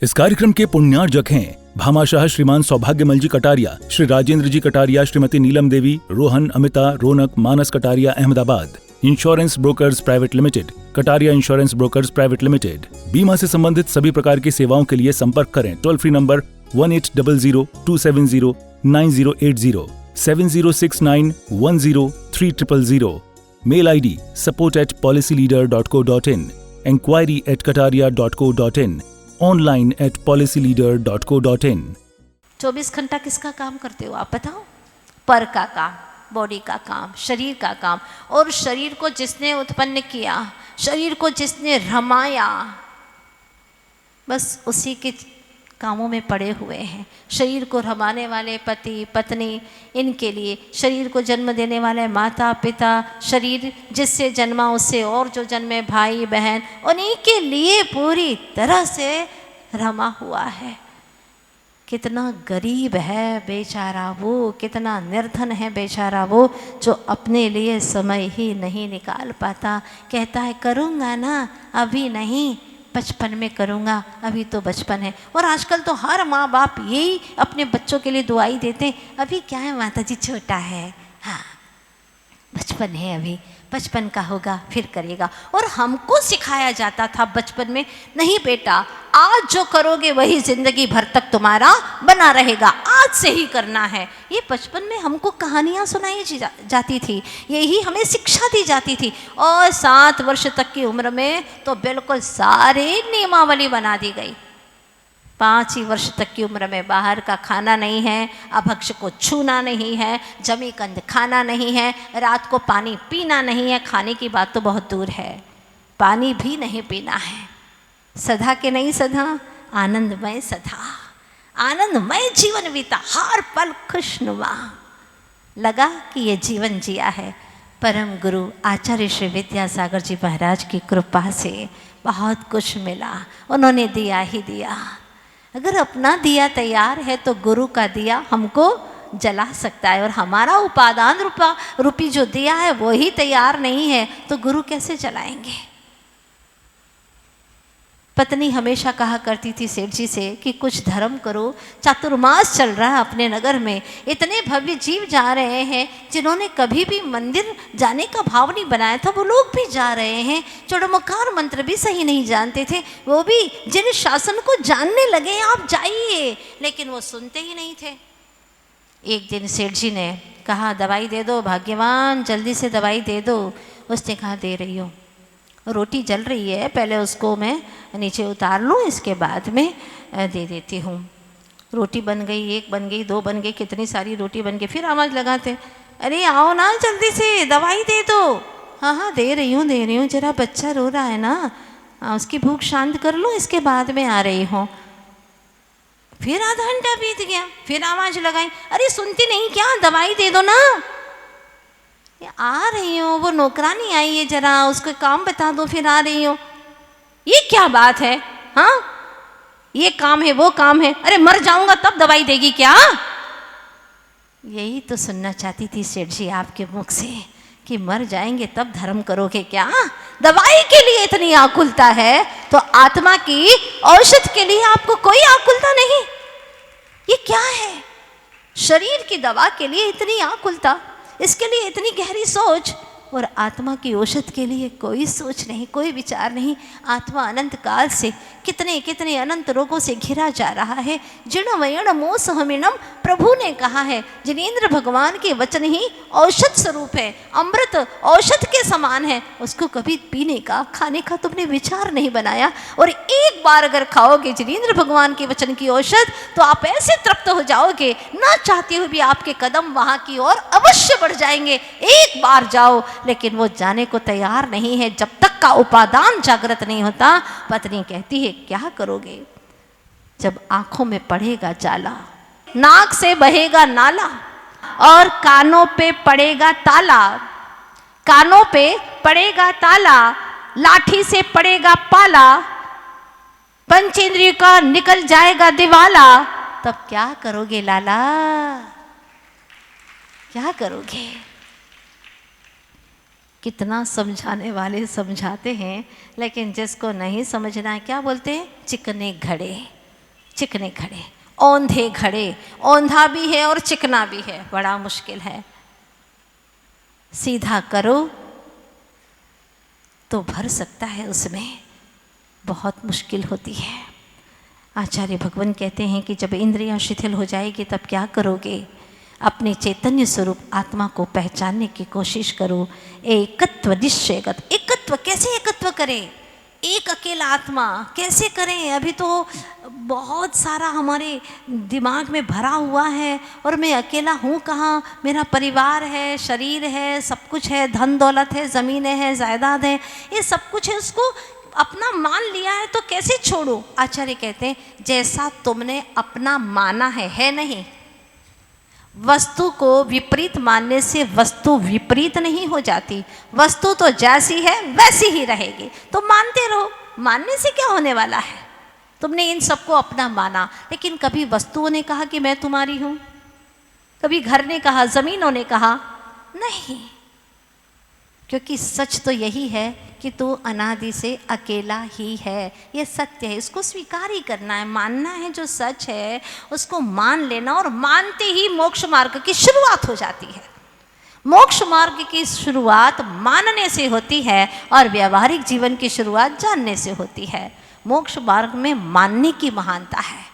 इस कार्यक्रम के पुण्यार्जक हैं Bhamashah Shriman Saubhagyamal ji Kataria, Shri Rajendra ji Kataria, Shrimati Neelam Devi, Rohan, Amita, Raunak, Manas Kataria, Ahmedabad. Insurance brokers private limited, Kataria insurance brokers private limited. बीमा से संबंधित सभी प्रकार की सेवाओं के लिए संपर्क करें। Toll free number 1800-270-9080, 7069103000। Mail ID support@policyleader.co.in, enquiry@kataria.co.in, online @policyleader.co.in। 24 घंटा किसका काम करते हो आप बताओ? पर का काम, बॉडी का काम, शरीर का काम। और शरीर को जिसने उत्पन्न किया, शरीर को जिसने रमाया, बस उसी के कामों में पड़े हुए हैं। शरीर को रमाने वाले पति पत्नी, इनके लिए शरीर को जन्म देने वाले माता पिता, शरीर जिससे जन्मा उससे और जो जन्मे भाई बहन, उन्हीं के लिए पूरी तरह से रमा हुआ है। कितना गरीब है बेचारा वो, कितना निर्धन है बेचारा वो, जो अपने लिए समय ही नहीं निकाल पाता। कहता है करूँगा ना, अभी नहीं, बचपन में करूँगा, अभी तो बचपन है। और आजकल तो हर माँ बाप यही अपने बच्चों के लिए दुआई देते हैं, अभी क्या है माता जी, छोटा है, हाँ बचपन है, अभी बचपन का होगा फिर करेगा। और हमको सिखाया जाता था बचपन में, नहीं बेटा आज जो करोगे वही जिंदगी भर तक तुम्हारा बना रहेगा, आज से ही करना है। ये बचपन में हमको कहानियाँ सुनाई जाती थी, यही हमें शिक्षा दी जाती थी। और 7 वर्ष तक की उम्र में तो बिल्कुल सारे नियमावली बना दी गई। 5 ही वर्ष तक की उम्र में बाहर का खाना नहीं है, अभक्ष को छूना नहीं है, जमी कंद खाना नहीं है, रात को पानी पीना नहीं है। खाने की बात तो बहुत दूर है, पानी भी नहीं पीना है। सदा के नहीं सदा, आनंदमय सदा, आनंदमय जीवन बीता, हर पल खुशनुमा। लगा कि ये जीवन जिया है। परम गुरु आचार्य श्री विद्यासागर जी महाराज की कृपा से बहुत कुछ मिला, उन्होंने दिया ही दिया। अगर अपना दिया तैयार है तो गुरु का दिया हमको जला सकता है। और हमारा उपादान रूपी जो दिया है वो ही तैयार नहीं है तो गुरु कैसे जलाएंगे? पत्नी हमेशा कहा करती थी सेठ जी से कि कुछ धर्म करो, चातुर्मास चल रहा है अपने नगर में, इतने भव्य जीव जा रहे हैं जिन्होंने कभी भी मंदिर जाने का भाव नहीं बनाया था, वो लोग भी जा रहे हैं। चौड़मकार मंत्र भी सही नहीं जानते थे, वो भी जिन शासन को जानने लगे आप जाइए, लेकिन वो सुनते ही नहीं थे। एक दिन सेठ जी ने कहा दवाई दे दो भाग्यवान, जल्दी से दवाई दे दो। उसने कहा दे रही हूँ। रोटी जल रही है, पहले उसको मैं नीचे उतार लूँ, इसके बाद में दे देती हूँ। रोटी बन गई, 1 बन गई, 2 बन गई, कितनी सारी रोटी बन गई। फिर आवाज़ लगाते, अरे आओ ना जल्दी से दवाई दे दो। हाँ हाँ दे रही हूँ, जरा बच्चा रो रहा है ना, उसकी भूख शांत कर लूँ, इसके बाद में आ रही हूँ। फिर आधा घंटा बीत गया, फिर आवाज़ लगाई, अरे सुनती नहीं क्या, दवाई दे दो ना। आ रही हूँ, वो नौकरानी आई है, जरा उसको काम बता दो, फिर आ रही हूँ। ये क्या बात है? हाँ ये काम है वो काम है, अरे मर जाऊंगा तब दवाई देगी क्या? यही तो सुनना चाहती थी सेठ जी आपके मुख से कि मर जाएंगे तब धर्म करोगे क्या? दवाई के लिए इतनी आकुलता है तो आत्मा की औषध के लिए आपको कोई आकुलता नहीं। ये क्या है? शरीर की दवा के लिए इतनी आकुलता, इसके लिए इतनी गहरी सोच, और आत्मा की औषध के लिए कोई सोच नहीं, कोई विचार नहीं। आत्मा अनंत काल से कितने कितने अनंत रोगों से घिरा जा रहा है। जिण वयण मोह सहमिणम, प्रभु ने कहा है जिनेंद्र भगवान के वचन ही औषध स्वरूप है, अमृत औषध के समान है। उसको कभी पीने का, खाने का तुमने विचार नहीं बनाया। और एक बार अगर खाओगे जिनेंद्र भगवान के वचन की औषध तो आप ऐसे तृप्त हो जाओगे, ना चाहते हुए भी आपके कदम वहां की ओर अवश्य बढ़ जाएंगे। एक बार जाओ, लेकिन वो जाने को तैयार नहीं है जब तक का उपादान जागृत नहीं होता। पत्नी कहती है क्या करोगे? जब आंखों में पड़ेगा जाला, नाक से बहेगा नाला, और कानों पे पड़ेगा ताला, कानों पे पड़ेगा ताला, लाठी से पड़ेगा पाला, पंचेंद्रिय का निकल जाएगा दिवाला, तब क्या करोगे लाला? क्या करोगे? कितना समझाने वाले समझाते हैं, लेकिन जिसको नहीं समझना है क्या बोलते हैं? चिकने घड़े। चिकने घड़े, औंधे घड़े, औंधा भी है और चिकना भी है, बड़ा मुश्किल है। सीधा करो तो भर सकता है, उसमें बहुत मुश्किल होती है। आचार्य भगवान कहते हैं कि जब इंद्रियां शिथिल हो जाएगी तब क्या करोगे? अपने चैतन्य स्वरूप आत्मा को पहचानने की कोशिश करो। एकत्व निश्चयगत, एकत्व कैसे एकत्व करें? एक अकेला आत्मा कैसे करें? अभी तो बहुत सारा हमारे दिमाग में भरा हुआ है और मैं अकेला हूँ कहाँ? मेरा परिवार है, शरीर है, सब कुछ है, धन दौलत है, ज़मीनें हैं, जायदाद है, ये सब कुछ है, उसको अपना मान लिया है तो कैसे छोड़ो? आचार्य कहते हैं जैसा तुमने अपना माना है नहीं। वस्तु को विपरीत मानने से वस्तु विपरीत नहीं हो जाती, वस्तु तो जैसी है वैसी ही रहेगी। तो मानते रहो, मानने से क्या होने वाला है? तुमने इन सबको अपना माना, लेकिन कभी वस्तुओं ने कहा कि मैं तुम्हारी हूँ? कभी घर ने कहा, ज़मीनों ने कहा? नहीं, क्योंकि सच तो यही है कि तू अनादि से अकेला ही है। ये सत्य है, इसको स्वीकार ही करना है, मानना है। जो सच है उसको मान लेना, और मानते ही मोक्ष मार्ग की शुरुआत हो जाती है। मोक्ष मार्ग की शुरुआत मानने से होती है और व्यवहारिक जीवन की शुरुआत जानने से होती है। मोक्ष मार्ग में मानने की महानता है,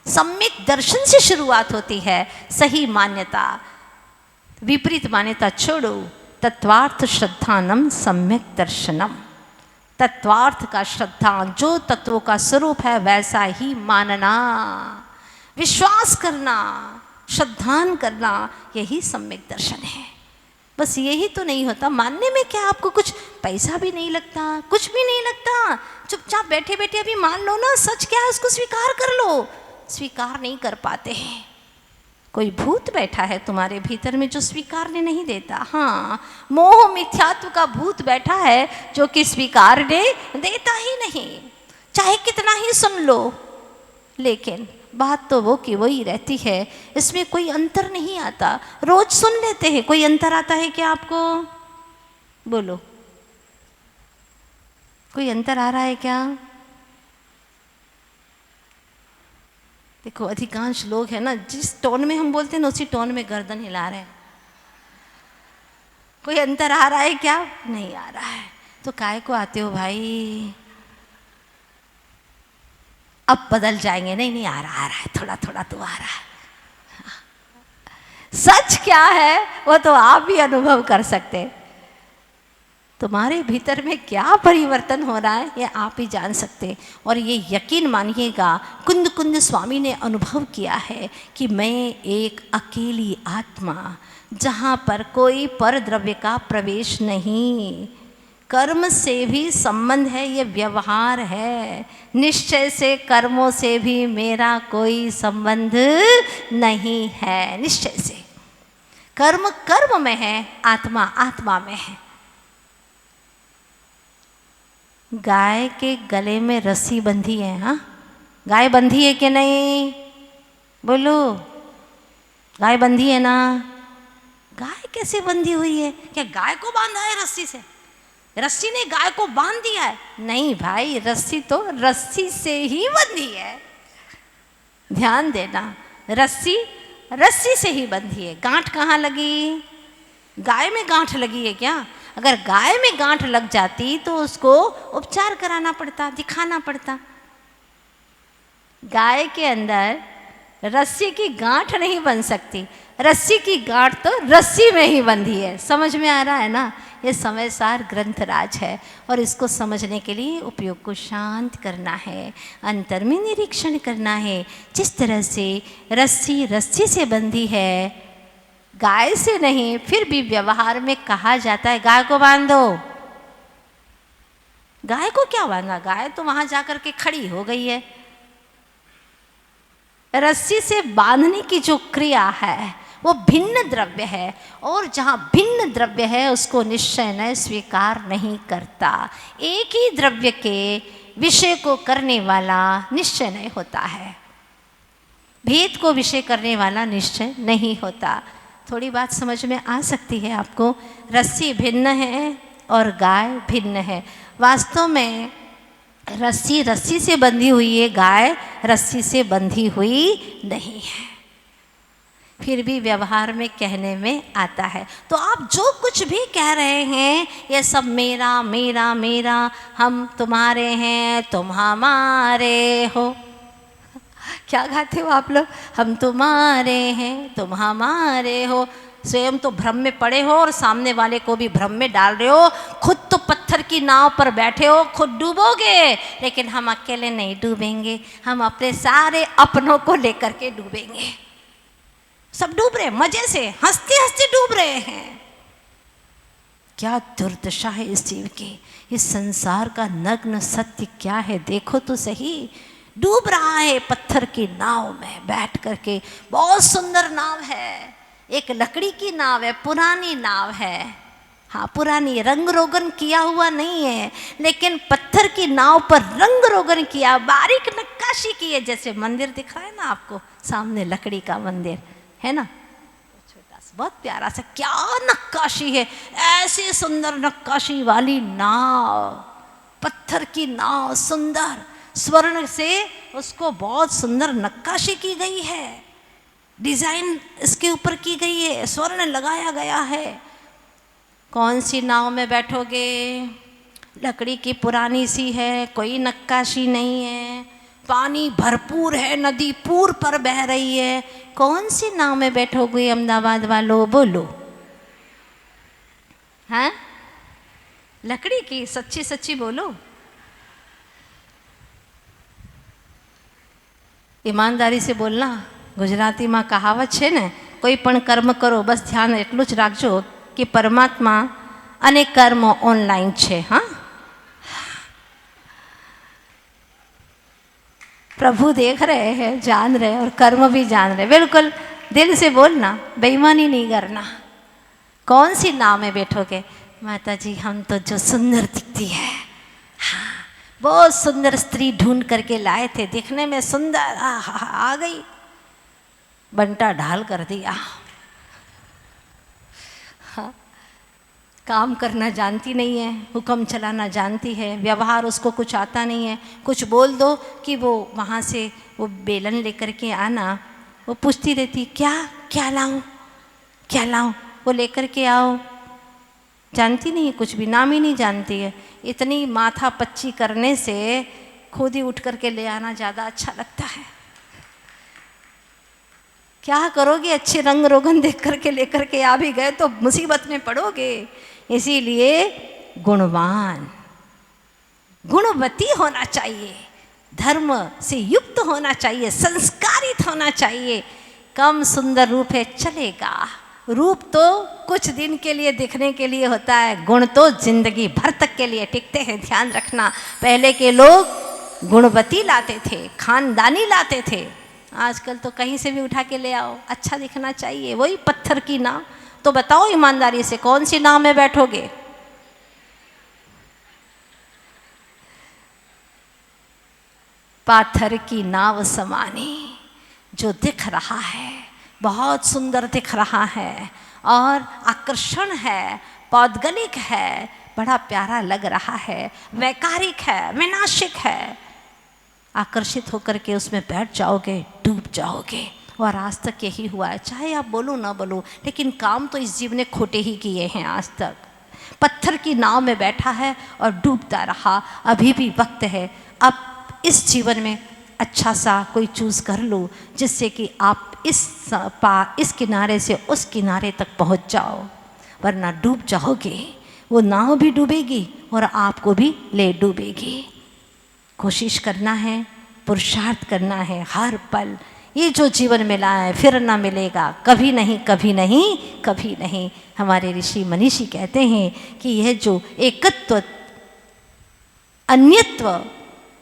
सम्यक दर्शन से शुरुआत होती है। सही मान्यता, विपरीत मान्यता छोड़ो। तत्वार्थ श्रद्धानम सम्यक दर्शनम, तत्वार्थ का श्रद्धा, जो तत्वों का स्वरूप है वैसा ही मानना, विश्वास करना, श्रद्धान करना, यही सम्यक दर्शन है। बस यही तो नहीं होता। मानने में क्या आपको कुछ पैसा भी नहीं लगता, कुछ भी नहीं लगता। चुपचाप बैठे बैठे अभी मान लो ना, सच क्या है उसको स्वीकार कर लो। स्वीकार नहीं कर पाते हैं। कोई भूत बैठा है तुम्हारे भीतर में जो स्वीकारने नहीं देता। हाँ, मोह मिथ्यात्व का भूत बैठा है जो कि स्वीकारने देता ही नहीं, चाहे कितना ही सुन लो। लेकिन बात तो वो की वही रहती है, इसमें कोई अंतर नहीं आता। रोज सुन लेते हैं, कोई अंतर आता है क्या आपको? बोलो, कोई अंतर आ रहा है क्या? देखो, अधिकांश लोग है ना, जिस टोन में हम बोलते हैं ना उसी टोन में गर्दन हिला रहे हैं। कोई अंतर आ रहा है क्या? नहीं आ रहा है। तो काहे को आते हो भाई? अब बदल जाएंगे। नहीं नहीं, आ रहा है, थोड़ा थोड़ा तो आ रहा है। सच क्या है वो तो आप भी अनुभव कर सकते। तुम्हारे भीतर में क्या परिवर्तन हो रहा है ये आप ही जान सकते। और ये यकीन मानिएगा, कुंद कुंद स्वामी ने अनुभव किया है कि मैं एक अकेली आत्मा, जहाँ पर कोई पर द्रव्य का प्रवेश नहीं, कर्म से भी संबंध है, ये व्यवहार है। निश्चय से, कर्मों से भी मेरा कोई संबंध नहीं है। निश्चय से, कर्म कर्म में है, आत्मा आत्मा में है। गाय के गले में रस्सी बंधी है। हाँ, गाय बंधी है कि नहीं? बोलो, गाय बंधी है ना? गाय कैसे बंधी हुई है? क्या गाय को बांधा है रस्सी से? रस्सी ने गाय को बांध दिया है? नहीं भाई, रस्सी तो रस्सी से ही बंधी है। ध्यान देना, रस्सी रस्सी से ही बंधी है। गांठ कहाँ लगी? गाय में गांठ लगी है क्या? अगर गाय में गांठ लग जाती तो उसको उपचार कराना पड़ता, दिखाना पड़ता। गाय के अंदर रस्सी की गांठ नहीं बन सकती, रस्सी की गांठ तो रस्सी में ही बंधी है। समझ में आ रहा है ना? ये समयसार ग्रंथराज है और इसको समझने के लिए उपयोग को शांत करना है, अंतर में निरीक्षण करना है। जिस तरह से रस्सी रस्सी से बंधी है, गाय से नहीं, फिर भी व्यवहार में कहा जाता है गाय को बांध दो। गाय को क्या बांधा? गाय तो वहां जाकर के खड़ी हो गई है। रस्सी से बांधने की जो क्रिया है वो भिन्न द्रव्य है, और जहाँ भिन्न द्रव्य है उसको निश्चय न स्वीकार नहीं करता। एक ही द्रव्य के विषय को करने वाला निश्चय नहीं होता है, भेद को विषय करने वाला निश्चय नहीं होता। थोड़ी बात समझ में आ सकती है आपको? रस्सी भिन्न है और गाय भिन्न है। वास्तव में रस्सी रस्सी से बंधी हुई है, गाय रस्सी से बंधी हुई नहीं है। फिर भी व्यवहार में कहने में आता है। तो आप जो कुछ भी कह रहे हैं ये सब मेरा मेरा मेरा, हम तुम्हारे हैं तुम हमारे हो। क्या गाते हो आप लोग? हम तुम्हारे हैं तुम हमारे हो। स्वयं तो भ्रम में पड़े हो और सामने वाले को भी भ्रम में डाल रहे हो। खुद तो पत्थर की नाव पर बैठे हो, खुद डूबोगे, लेकिन हम अकेले नहीं डूबेंगे, हम अपने सारे अपनों को लेकर के डूबेंगे। सब डूब रहे हैं, मजे से हंसते हंसते डूब रहे हैं। क्या दुर्दशा है इस जीव की। इस संसार का नग्न सत्य क्या है, देखो तो सही। डूब रहा है पत्थर की नाव में बैठ करके। बहुत सुंदर नाव है, एक लकड़ी की नाव है, पुरानी नाव है। हाँ पुरानी, रंग रोगन किया हुआ नहीं है, लेकिन पत्थर की नाव पर रंग रोगन किया, बारीक नक्काशी की है। जैसे मंदिर दिख रहा है ना आपको सामने, लकड़ी का मंदिर है ना, छोटा सा बहुत प्यारा सा, क्या नक्काशी है। ऐसी सुंदर नक्काशी वाली नाव, पत्थर की नाव, सुंदर स्वर्ण से उसको बहुत सुंदर नक्काशी की गई है, डिजाइन इसके ऊपर की गई है, स्वर्ण लगाया गया है। कौन सी नाव में बैठोगे? लकड़ी की पुरानी सी है, कोई नक्काशी नहीं है, पानी भरपूर है, नदी पूर पर बह रही है। कौन सी नाव में बैठोगे अहमदाबाद वालों, बोलो? हाँ लकड़ी की, सच्ची सच्ची बोलो। ईमानदारी से बोलना। ગુજરાતીમાં કહાવત છે ને, કોઈ પણ કર્મ કરો, બસ ધ્યાન એટલું જ રાખજો કે પરમાત્મા અને કર્મ ઓનલાઈન છે। हाँ प्रभु देख रहे हैं, जान रहे और कर्म भी जान रहे। बिल्कुल दिल से बोलना, बेईमानी नहीं करना। कौन सी नाव में बैठोगे? माता जी हम तो जो सुंदर दिखती है, हाँ बहुत सुंदर स्त्री ढूंढ करके लाए थे, दिखने में सुंदर, आ गई, बंटा ढाल कर दिया। हाँ काम करना जानती नहीं है, हुक्म चलाना जानती है, व्यवहार उसको कुछ आता नहीं है। कुछ बोल दो कि वो वहाँ से वो बेलन लेकर के आना, वो पूछती रहती क्या क्या लाऊं क्या लाऊं, वो लेकर के आओ। जानती नहीं है कुछ भी, नाम ही नहीं जानती है। इतनी माथा पच्ची करने से खुद ही उठ करके ले आना ज़्यादा अच्छा लगता है। क्या करोगे? अच्छे रंग रोगन देख करके लेकर के आ भी गए तो मुसीबत में पड़ोगे। इसीलिए गुणवान, गुणवती होना चाहिए, धर्म से युक्त होना चाहिए, संस्कारित होना चाहिए। कम सुंदर रूप है चलेगा, रूप तो कुछ दिन के लिए दिखने के लिए होता है, गुण तो जिंदगी भर तक के लिए टिकते हैं। ध्यान रखना, पहले के लोग गुणवती लाते थे, खानदानी लाते थे। आजकल तो कहीं से भी उठा के ले आओ, अच्छा दिखना चाहिए। वही पत्थर की नाव। तो बताओ ईमानदारी से, कौन सी नाव में बैठोगे? पाथर की नाव समानी, जो दिख रहा है बहुत सुंदर दिख रहा है और आकर्षण है, पौद्गलिक है, बड़ा प्यारा लग रहा है, वैकारिक है, विनाशिक है। आकर्षित होकर के उसमें बैठ जाओगे, डूब जाओगे। और आज तक यही हुआ है, चाहे आप बोलो ना बोलो, लेकिन काम तो इस जीव ने खोटे ही किए हैं आज तक। पत्थर की नाव में बैठा है और डूबता रहा। अभी भी वक्त है, अब इस जीवन में अच्छा सा कोई चूज़ कर लो, जिससे कि आप इस किनारे से उस किनारे तक पहुंच जाओ, वरना डूब जाओगे। वो नाव भी डूबेगी और आपको भी ले डूबेगी। कोशिश करना है, पुरुषार्थ करना है हर पल। ये जो जीवन मिला है फिर ना मिलेगा, कभी नहीं कभी नहीं कभी नहीं। हमारे ऋषि मनीषी कहते हैं कि यह जो एकत्व, अन्यत्व,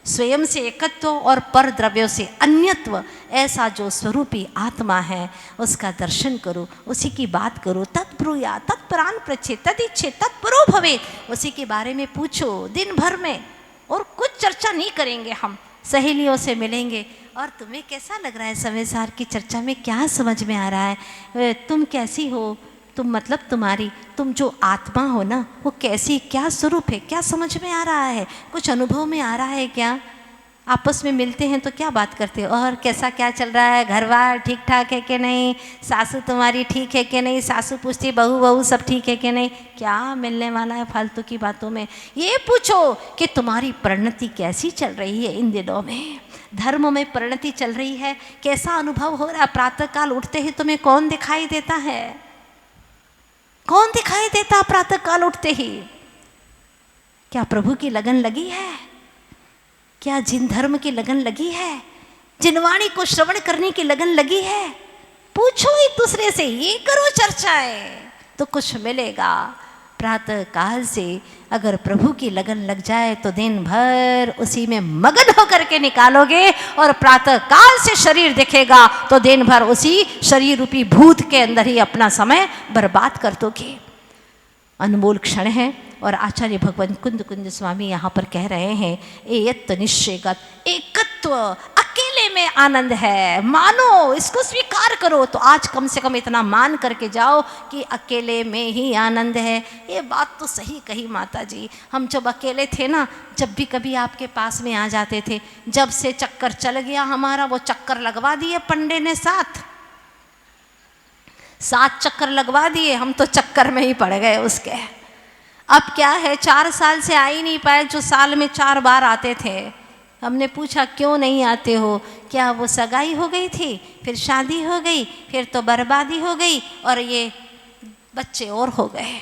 स्वयं से एकत्व और पर द्रव्यों से अन्यत्व, ऐसा जो स्वरूपी आत्मा है उसका दर्शन करो, उसी की बात करो। तत्ब्रूया तत्परान पृच्छे तदिच्छे तत्परो भवेत्। उसी के बारे में पूछो दिन भर में, और कुछ चर्चा नहीं करेंगे हम, सहेलियों से मिलेंगे। और तुम्हें कैसा लग रहा है? समय सार की चर्चा में क्या समझ में आ रहा है? तुम कैसी हो, तुम मतलब तुम जो आत्मा हो ना, वो कैसी, क्या स्वरूप है, क्या समझ में आ रहा है, कुछ अनुभव में आ रहा है क्या? आपस में मिलते हैं तो क्या बात करते हो, और कैसा क्या चल रहा है, घर बार ठीक ठाक है कि नहीं, सासू तुम्हारी ठीक है कि नहीं, सासू पूछती बहू सब ठीक है कि नहीं। क्या मिलने वाला है फालतू की बातों में? ये पूछो कि तुम्हारी परिणति कैसी चल रही है इन दिनों में, धर्म में परिणति चल रही है, कैसा अनुभव हो रहा है? प्रातःकाल उठते ही तुम्हें कौन दिखाई देता है? कौन दिखाई देता प्रातःकाल उठते ही? क्या प्रभु की लगन लगी है? क्या जिन धर्म की लगन लगी है? जिन वाणी को श्रवण करने की लगन लगी है? पूछो एक दूसरे से, ये करो चर्चाएं तो कुछ मिलेगा। प्रातः काल से अगर प्रभु की लगन लग जाए तो दिन भर उसी में मगन होकर के निकालोगे, और प्रातः काल से शरीर दिखेगा तो दिन भर उसी शरीर रूपी भूत के अंदर ही अपना समय बर्बाद कर दोगे। अनमोल क्षण है। और आचार्य भगवान कुंद कुंज स्वामी यहाँ पर कह रहे हैं, एयत्त निश्चयगत, एकत्व, अकेले में आनंद है, मानो, इसको स्वीकार करो। तो आज कम से कम इतना मान करके जाओ कि अकेले में ही आनंद है। ये बात तो सही कही माता जी। हम जब अकेले थे ना, जब भी कभी आपके पास में आ जाते थे, जब से चक्कर चल गया हमारा, वो चक्कर लगवा दिए पंडे ने 7 चक्कर लगवा दिए, हम तो चक्कर में ही पड़ गए उसके। अब क्या है, 4 साल से आ ही नहीं पाए, जो साल में 4 बार आते थे। हमने पूछा क्यों नहीं आते हो? क्या वो सगाई हो गई थी, फिर शादी हो गई, फिर तो बर्बादी हो गई, और ये बच्चे और हो गए।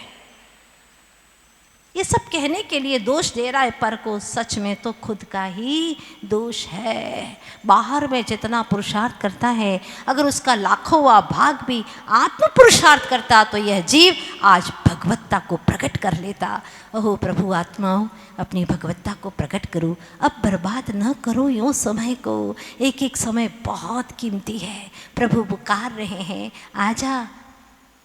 ये सब कहने के लिए दोष दे रहा है पर को, सच में तो खुद का ही दोष है। बाहर में जितना पुरुषार्थ करता है, अगर उसका लाखों भाग भी आत्म पुरुषार्थ करता तो यह जीव आज भगवत्ता को प्रकट कर लेता। ओहो प्रभु आत्माओं, अपनी भगवत्ता को प्रकट करो, अब बर्बाद न करो यूँ समय को। एक एक समय बहुत कीमती है। प्रभु पुकार रहे हैं, आजा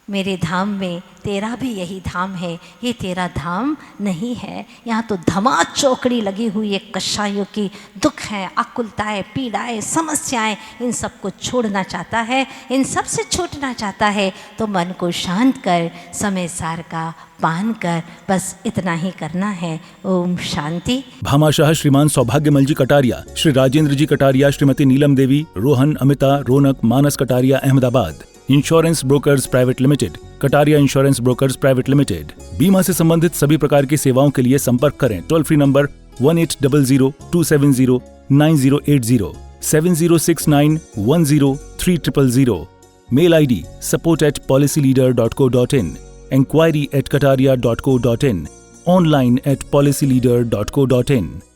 मेरे धाम में, तेरा भी यही धाम है, ये तेरा धाम नहीं है। यहाँ तो धमा चौकड़ी लगी हुई है कषायों की, दुख हैं, आकुलताएं, पीड़ाएं, समस्याएं, इन सब को छोड़ना चाहता है, इन सब से छूटना चाहता है। तो मन को शांत कर, समय सार का पान कर, बस इतना ही करना है। ओम Shanti. Bhamashah Shriman Saubhagyamal ji Kataria, Shri Rajendra ji Kataria, Shrimati Neelam Devi, Rohan, Amita, Raunak, Manas Kataria, Ahmedabad. Insurance brokers private limited, Kataria insurance brokers private limited. बीमा से संबंधित सभी प्रकार की सेवाओं के लिए संपर्क करें। Toll free number 1800-270-9080, 7069103000। Mail ID support@policyleader.co.in, enquiry@kataria.co.in, online@policyleader.co.in।